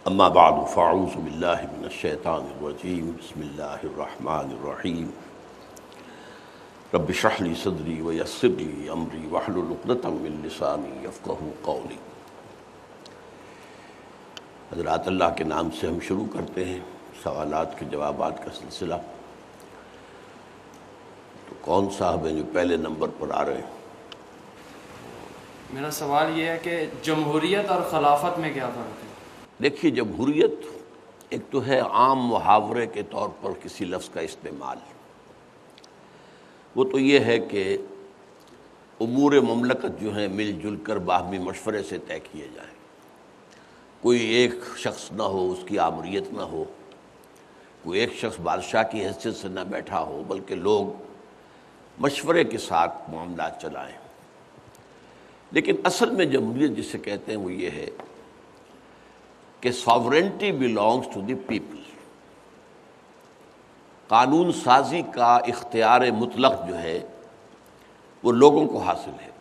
اما بعد فاعوذ باللہ من الشیطان الرجیم بسم اللہ الرحمن الرحیم رب اشرح لی صدری ویسر لی امری واحلل عقدۃ من لسانی یفقہوا قولی۔ حضرات، اللہ کے نام سے ہم شروع کرتے ہیں سوالات کے جوابات کا سلسلہ۔ تو کون صاحب ہیں جو پہلے نمبر پر آ رہے ہیں؟ میرا سوال یہ ہے کہ جمہوریت اور خلافت میں کیا فرق ہے؟ دیکھیے، جمہوریت ایک تو ہے عام محاورے کے طور پر کسی لفظ کا استعمال، وہ تو یہ ہے کہ امور مملکت جو ہیں مل جل کر باہمی مشورے سے طے کیے جائیں، کوئی ایک شخص نہ ہو اس کی آمریت نہ ہو، کوئی ایک شخص بادشاہ کی حیثیت سے نہ بیٹھا ہو، بلکہ لوگ مشورے کے ساتھ معاملات چلائیں۔ لیکن اصل میں جمہوریت جسے کہتے ہیں وہ یہ ہے کہ sovereignty belongs to the people، قانون سازی کا اختیار مطلق جو ہے وہ لوگوں کو حاصل ہے،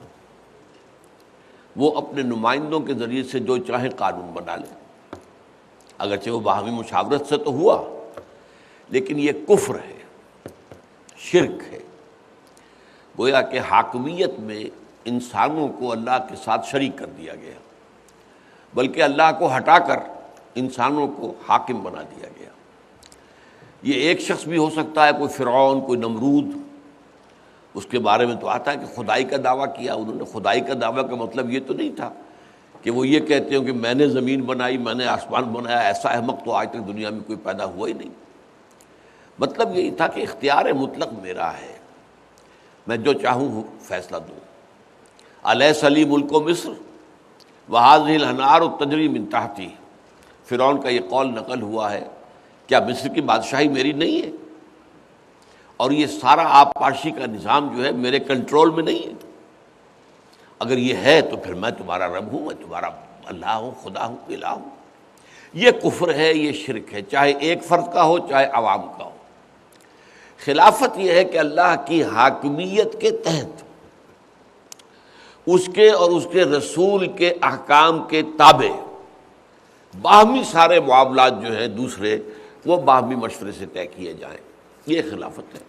وہ اپنے نمائندوں کے ذریعے سے جو چاہیں قانون بنا لیں، اگرچہ وہ باہمی مشاورت سے تو ہوا، لیکن یہ کفر ہے، شرک ہے۔ گویا کہ حاکمیت میں انسانوں کو اللہ کے ساتھ شریک کر دیا گیا، بلکہ اللہ کو ہٹا کر انسانوں کو حاکم بنا دیا گیا۔ یہ ایک شخص بھی ہو سکتا ہے، کوئی فرعون، کوئی نمرود، اس کے بارے میں تو آتا ہے کہ خدائی کا دعویٰ کیا انہوں نے۔ خدائی کا دعویٰ کا مطلب یہ تو نہیں تھا کہ وہ یہ کہتے ہوں کہ میں نے زمین بنائی، میں نے آسمان بنایا، ایسا احمق تو آج تک دنیا میں کوئی پیدا ہوا ہی نہیں۔ مطلب یہی تھا کہ اختیار مطلق میرا ہے، میں جو چاہوں فیصلہ دوں۔ الیس لی ملک مصر وہذہ الانہار تجری من تحتی، فرعون کا یہ قول نقل ہوا ہے، کیا مصر کی بادشاہی میری نہیں ہے؟ اور یہ سارا آب پاشی کا نظام جو ہے میرے کنٹرول میں نہیں ہے؟ اگر یہ ہے تو پھر میں تمہارا رب ہوں، میں تمہارا اللہ ہوں، خدا ہوں، الہ ہوں۔ یہ کفر ہے، یہ شرک ہے، چاہے ایک فرد کا ہو چاہے عوام کا ہو۔ خلافت یہ ہے کہ اللہ کی حاکمیت کے تحت اس کے اور اس کے رسول کے احکام کے تابع باہمی سارے معاملات جو ہیں دوسرے وہ باہمی مشورے سے طے کیے جائیں، یہ خلافت ہے۔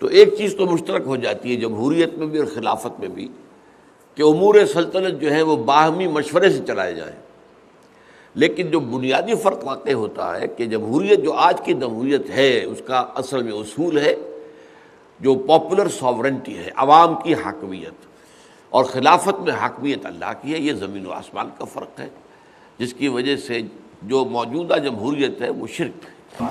تو ایک چیز تو مشترک ہو جاتی ہے جمہوریت میں بھی اور خلافت میں بھی، کہ امور سلطنت جو ہے وہ باہمی مشورے سے چلائے جائیں۔ لیکن جو بنیادی فرق واقع ہوتا ہے کہ جمہوریت جو آج کی جمہوریت ہے اس کا اصل میں اصول ہے جو پاپولر ساورنٹی ہے، عوام کی حاکمیت، اور خلافت میں حاکمیت اللہ کی ہے۔ یہ زمین و آسمان کا فرق ہے، جس کی وجہ سے جو موجودہ جمہوریت ہے وہ شرک ہے۔